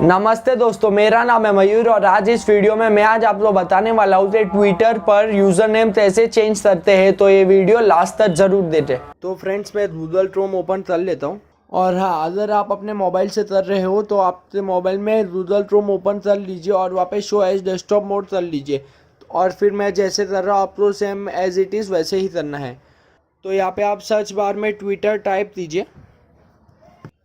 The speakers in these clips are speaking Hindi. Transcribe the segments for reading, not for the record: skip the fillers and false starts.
नमस्ते दोस्तों, मेरा नाम है मयूर और आज इस वीडियो में मैं आप लोग बताने वाला हूँ कि ट्विटर पर यूज़र नेम कैसे चेंज करते हैं। तो ये वीडियो लास्ट तक जरूर देखें। तो फ्रेंड्स, मैं गूगल क्रोम ओपन कर लेता हूँ। और हाँ, अगर आप अपने मोबाइल से कर रहे हो तो आपके मोबाइल में गूगल क्रोम ओपन कर लीजिए और वहाँ पे शो एज डेस्कटॉप मोड कर लीजिए। और फिर मैं जैसे कर रहा हूँ आपको सेम एज इट इज़ वैसे ही करना है। तो यहाँ पे आप सर्च बार में ट्विटर टाइप कीजिए।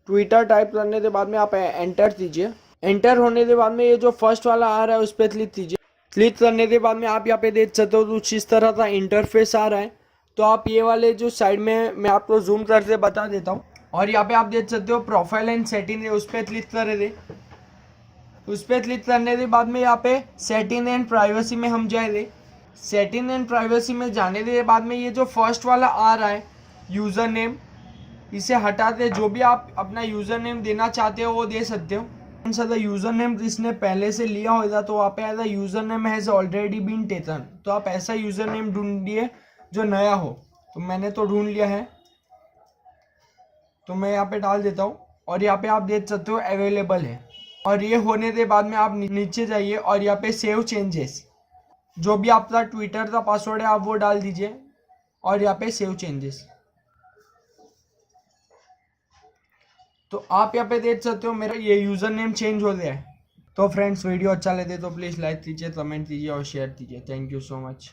ट्विटर टाइप करने के बाद में आप एंटर कीजिए। एंटर होने के बाद में ये जो फर्स्ट वाला आ रहा है उस पर क्लिक कीजिए। क्लिक करने के बाद में आप यहाँ पे देख सकते हो कुछ इस तरह का इंटरफेस आ रहा है। तो आप ये वाले जो साइड में मैं आपको जूम करके बता देता हूँ। और यहाँ पे आप देख सकते हो प्रोफाइल एंड सेटिंग है, उस पर क्लिक कर दे। उस पर क्लिक करने के बाद में यहाँ पे सेटिंग एंड प्राइवेसी में हम जाएंगे। सेटिंग एंड प्राइवेसी में जाने के बाद में ये जो फर्स्ट वाला आ रहा है यूज़र नेम, इसे हटा दे। जो भी आप अपना यूज़र नेम देना चाहते हो वो दे सकते हो। यूज़र नेम जिसने पहले से लिया होगा तो वहाँ पे ऐसा user name has already been taken, तो आप ऐसा यूज़र नेम ढूंढिए जो नया हो। तो मैंने तो ढूंढ लिया है, तो मैं यहाँ पे डाल देता हूँ। और यहाँ पे आप देख सकते हो अवेलेबल है। और ये होने के बाद में आप नीचे जाइए और यहाँ पे सेव चेंजेस, जो भी आपका ट्विटर का पासवर्ड है आप वो डाल दीजिए और यहाँ पे सेव चेंजेस। तो आप यहाँ पे देख सकते हो मेरा ये यूज़र नेम चेंज हो गया है। तो फ्रेंड्स, वीडियो अच्छा लगे तो प्लीज़ लाइक कीजिए, कमेंट कीजिए और शेयर कीजिए। Thank you so much.